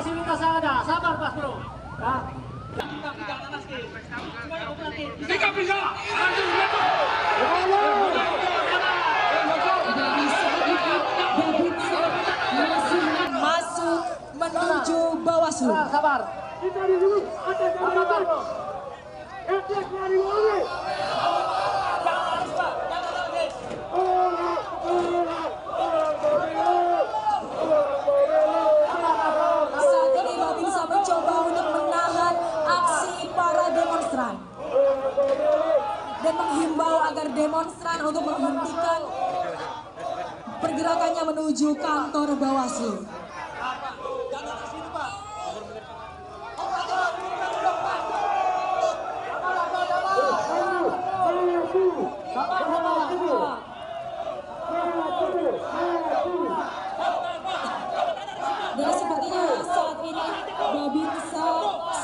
fasilitas yang ada. Sabar Mas Bro. Ya. Masuk menuju Bawaslu. Sabar. Saat ini Babinsa mencoba untuk menahan aksi para demonstran dan menghimbau agar demonstran untuk menghentikan pergerakannya menuju kantor Bawaslu. Dan sepertinya saat ini Babinsa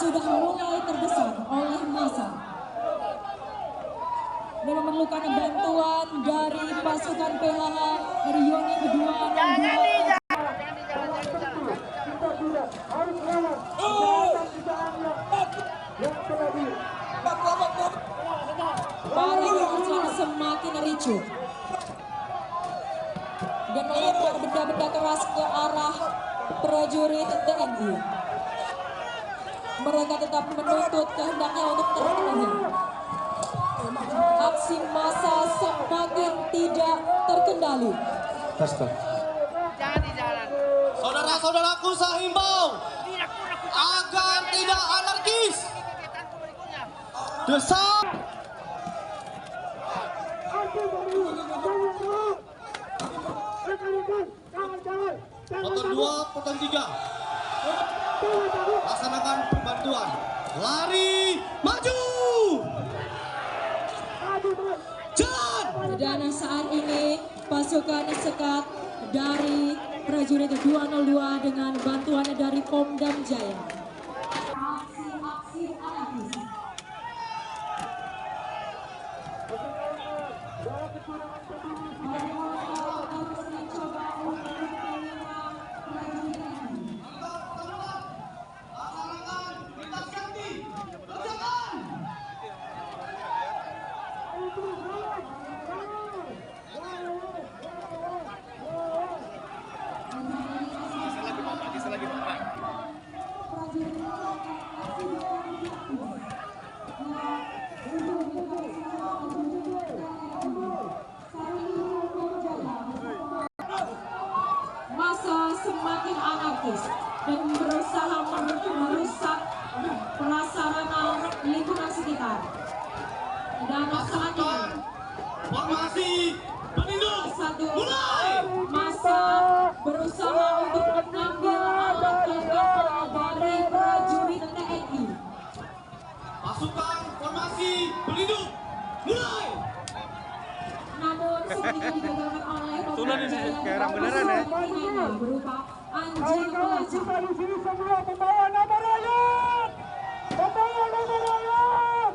sudah mulai terdesak oleh massa dan memerlukan bantuan dari pasukan PHH dari unit kedua. Para demonstran semakin ricuh dan melempar benda-benda keras ke arah prajurit TNI. Mereka tetap menuntut kehendaknya untuk terpenuhi. Aksi massa semakin tidak terkendali. Jangan di jalan. Saudara-saudaraku, saya himbau agar tidak anarkis. Desak. Motor 2, poton 3. Laksanakan pembantuan. Lari, maju. Jalan. Dan saat ini pasukan sekat dari prajurit 202 dengan bantuan dari Pomdam Jaya. Aksi anarkis. Massa semakin anarkis dan berusaha merusak prasarana lingkungan sekitar. Dan saat ini Formasi berlindung. Mulai. Massa berusaha untuk mengambil alat kendali dari prajurit TNI. Pasukan formasi berlindung. Mulai. Namun seperti digagalkan oleh Tulan ini kayak orang beneran ya. berupa anjing pelacak. Kita di sini semua membawa nama rakyat. Membawa nama rakyat.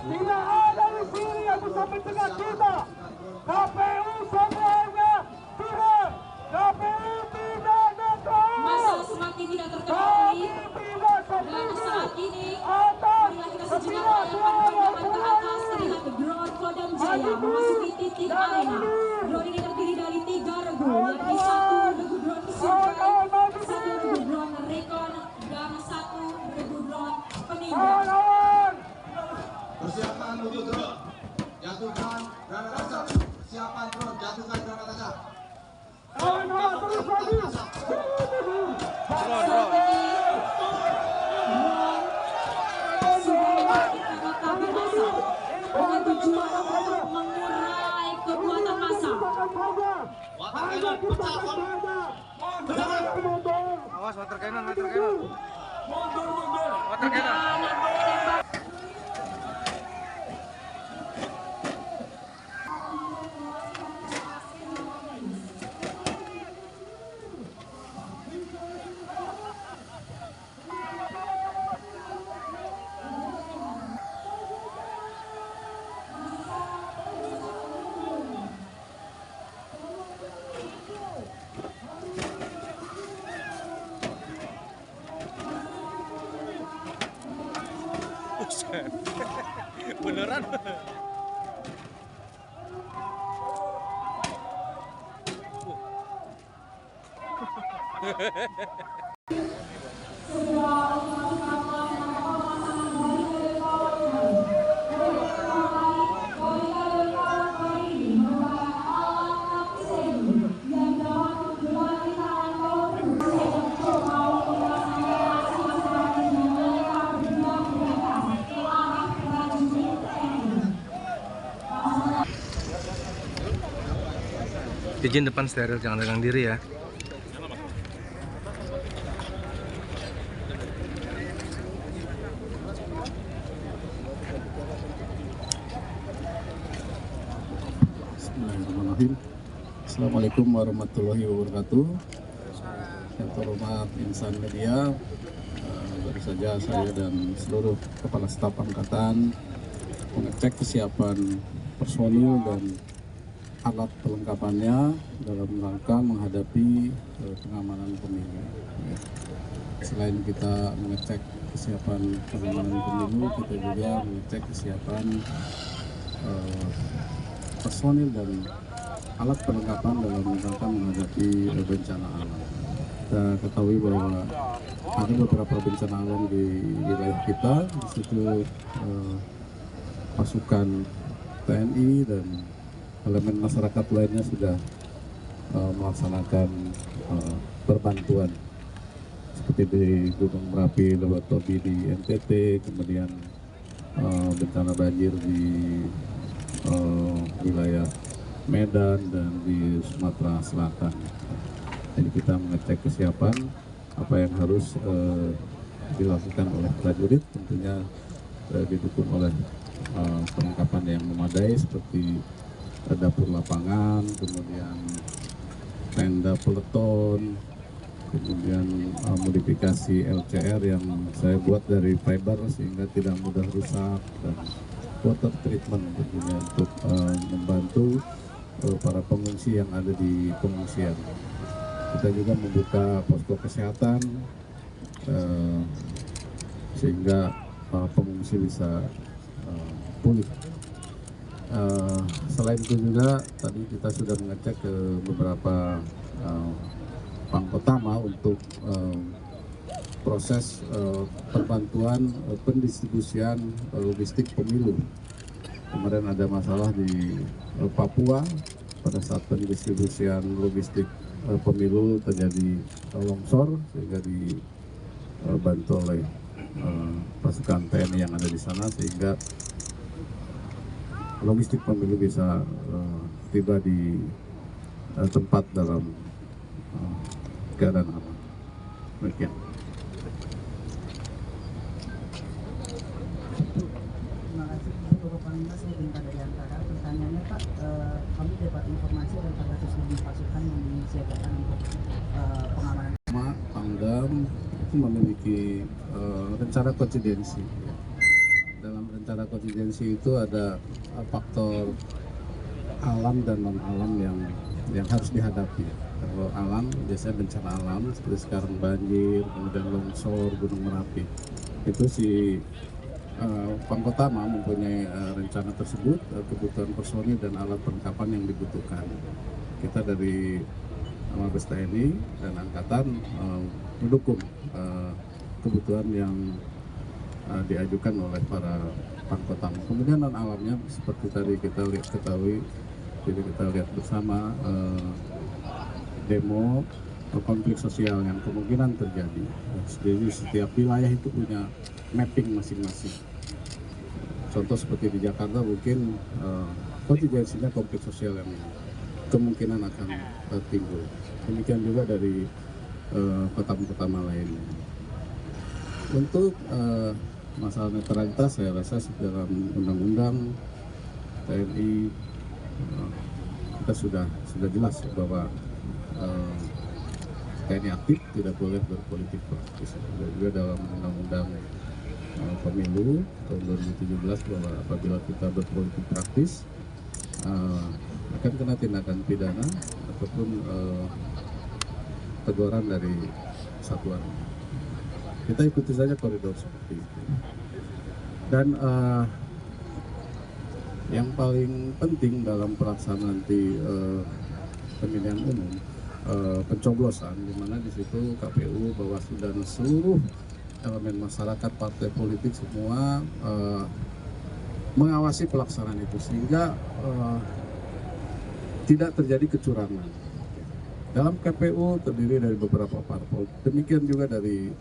Tidak ada di sini yang bisa mencegah kita. KPU semuanya turun. KPU tidak netral. Massa semakin tidak terkendali. Dan saat ini marilah kita sejenak melayangkan pandangan ke atas, terlihat drone Kodam Jaya memasuki titik arena. Drone ini terdiri dari 3 regu, yakni 1 regu drone survei, 1 regu drone recon, dan 1 regu drone penindak. Persiapan untuk drone. Jatuhkan granat asap. Persiapan drone. Jatuhkan granat asap. Dengan tujuan untuk mengurai kekuatan massa. Water cannon pecah. Awas water cannon. Water cannon. Jalan. Izin depan steril, jangan pegang diri ya. Bismillahirrahmanirrahim. Assalamualaikum warahmatullahi wabarakatuh. Yang terhormat insan media, baru saja saya dan seluruh kepala staf angkatan mengecek kesiapan personil dan alat perlengkapannya dalam rangka menghadapi pengamanan pemilu. Selain kita mengecek kesiapan pengamanan pemilu, kita juga mengecek kesiapan personil dan alat perlengkapan dalam rangka menghadapi bencana alam. Kita ketahui bahwa ada beberapa bencana alam di wilayah kita, di situ pasukan TNI dan elemen masyarakat lainnya sudah melaksanakan perbantuan seperti di Gunung Merapi, Lewatobi di NTT, kemudian bencana banjir di wilayah Medan dan di Sumatera Selatan. Jadi kita mengecek kesiapan apa yang harus dilakukan oleh prajurit, tentunya didukung oleh perlengkapan yang memadai seperti dapur lapangan, kemudian tenda peleton, kemudian modifikasi LCR yang saya buat dari fiber sehingga tidak mudah rusak, dan water treatment tentunya untuk membantu para pengungsi yang ada di pengungsian. Kita juga membuka posko kesehatan sehingga pengungsi bisa pulih. Selain itu juga tadi kita sudah mengecek ke beberapa Pangkotama untuk proses perbantuan pendistribusian logistik pemilu. Kemarin ada masalah di Papua pada saat pendistribusian logistik pemilu terjadi longsor sehingga dibantu oleh pasukan TNI yang ada di sana sehingga logistik pemilu bisa tiba di tempat dalam keadaan aman. Demikian. Terima kasih Bapak Panglima. Saya Bintang dari Antara. Pertanyaannya Pak, kami dapat informasi ada 400 lebih pasukan yang disiagakan untuk pengamanan. Pangdam itu memiliki rencana kontingensi. Dalam rencana kontingensi itu ada faktor alam dan non alam yang harus dihadapi. Kalau alam biasanya bencana alam seperti sekarang banjir, kemudian longsor, Gunung Merapi. Itu si Pangkotama mempunyai rencana tersebut, kebutuhan personil dan alat perlengkapan yang dibutuhkan. Kita dari Mabes TNI dan Angkatan mendukung kebutuhan yang diajukan oleh para Pangkotama. Kemudian non alamnya seperti tadi kita ketahui, jadi kita lihat bersama demo konflik sosial yang kemungkinan terjadi. Jadi setiap wilayah itu punya mapping masing-masing. Contoh seperti di Jakarta mungkin kontingensinya konflik sosial yang kemungkinan akan timbul. Demikian juga dari kota-kota lainnya. Untuk masalah netralitas saya rasa dalam undang-undang TNI kita sudah jelas bahwa TNI aktif tidak boleh berpolitik praktis. Juga dalam undang-undang pemilu tahun 2017 bahwa apabila kita berpolitik praktis akan kena tindakan pidana ataupun teguran dari satuan. Kita ikuti saja koridor seperti itu. Dan Yang paling penting dalam pelaksanaan nanti pemilihan umum, pencoblosan, di mana di situ KPU, Bawaslu dan seluruh elemen masyarakat, partai politik semua mengawasi pelaksanaan itu sehingga tidak terjadi kecurangan. Dalam KPU terdiri dari beberapa parpol, demikian juga dari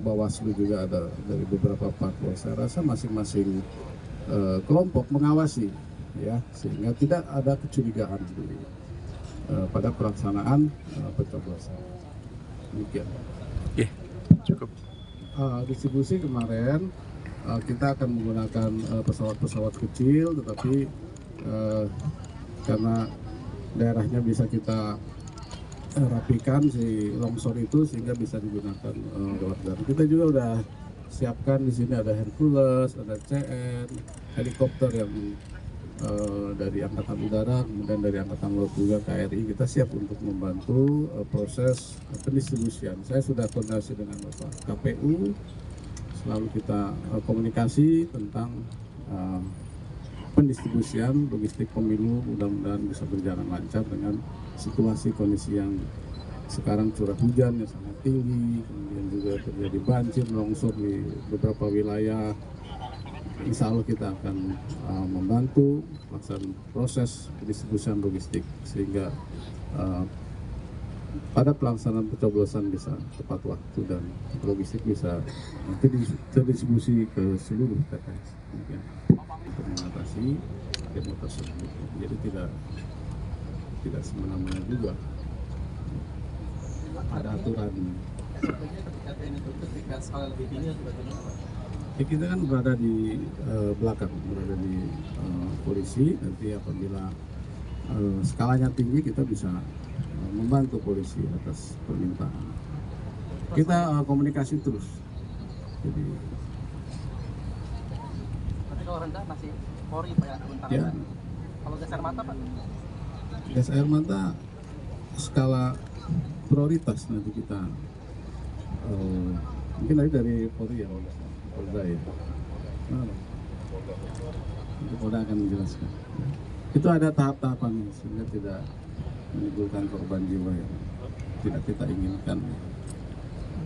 Bawaslu juga ada dari beberapa parpol. Saya rasa masing-masing kelompok mengawasi, ya, sehingga tidak ada kecurigaan pada pelaksanaan pencoblosan. Demikian. Oke, cukup. Distribusi kemarin kita akan menggunakan pesawat-pesawat kecil, tetapi karena daerahnya bisa kita rapikan si longsor itu sehingga bisa digunakan lewat darat. Kita juga udah siapkan di sini ada Hercules, ada CN, helikopter yang dari Angkatan Udara, kemudian dari Angkatan Laut juga KRI. Kita siap untuk membantu proses pendistribusian. Saya sudah koordinasi dengan Bapak KPU, selalu kita komunikasi tentang pendistribusian logistik pemilu, mudah-mudahan bisa berjalan lancar dengan situasi kondisi yang sekarang curah hujan yang sangat tinggi, kemudian juga terjadi banjir, longsor di beberapa wilayah. Insya Allah kita akan membantu pelaksanaan proses pendistribusian logistik sehingga pada pelaksanaan pencoblosan bisa tepat waktu dan logistik bisa terdistribusi ke seluruh TPS. Untuk mengatasi demo tersebut, jadi tidak semena-mena juga ada aturan. Ya, kita kan berada di belakang, berada di polisi. Nanti apabila skalanya tinggi kita bisa membantu polisi atas permintaan. Kita komunikasi terus. Jadi kalau rendah masih Polri Pak yang turun tangan. ya, Kalau gas air mata Pak? gas air mata skala prioritas nanti kita mungkin nanti dari Polri ya, Polda ya. Nanti Polda akan menjelaskan. Itu ada tahap-tahapan sehingga tidak menimbulkan korban jiwa yang tidak kita inginkan.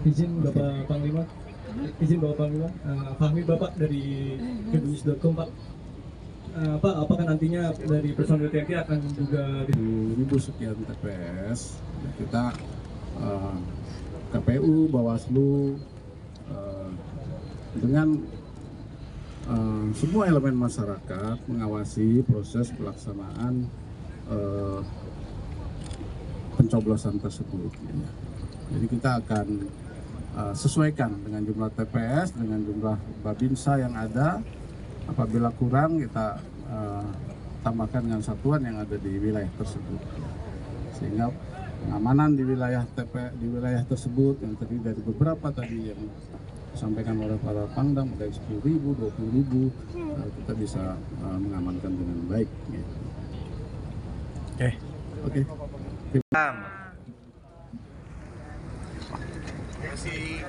Izin Bapak Panglima. Izin Bapak Panglima, Fahmi Bapak dari Kedunis.com Pak. Pak, apakah nantinya dari personil TNI akan juga 1.000 sekian TPS, kita KPU, Bawaslu, dengan semua elemen masyarakat mengawasi proses pelaksanaan pencoblosan tersebut. Jadi kita akan sesuaikan dengan jumlah TPS, dengan jumlah Babinsa yang ada. Apabila kurang kita tambahkan dengan satuan yang ada di wilayah tersebut, sehingga pengamanan di wilayah tersebut yang terdiri dari beberapa tadi yang disampaikan oleh para Pangdam dari 10.000, 20.000 kita bisa mengamankan dengan baik. Oke. Terima kasih.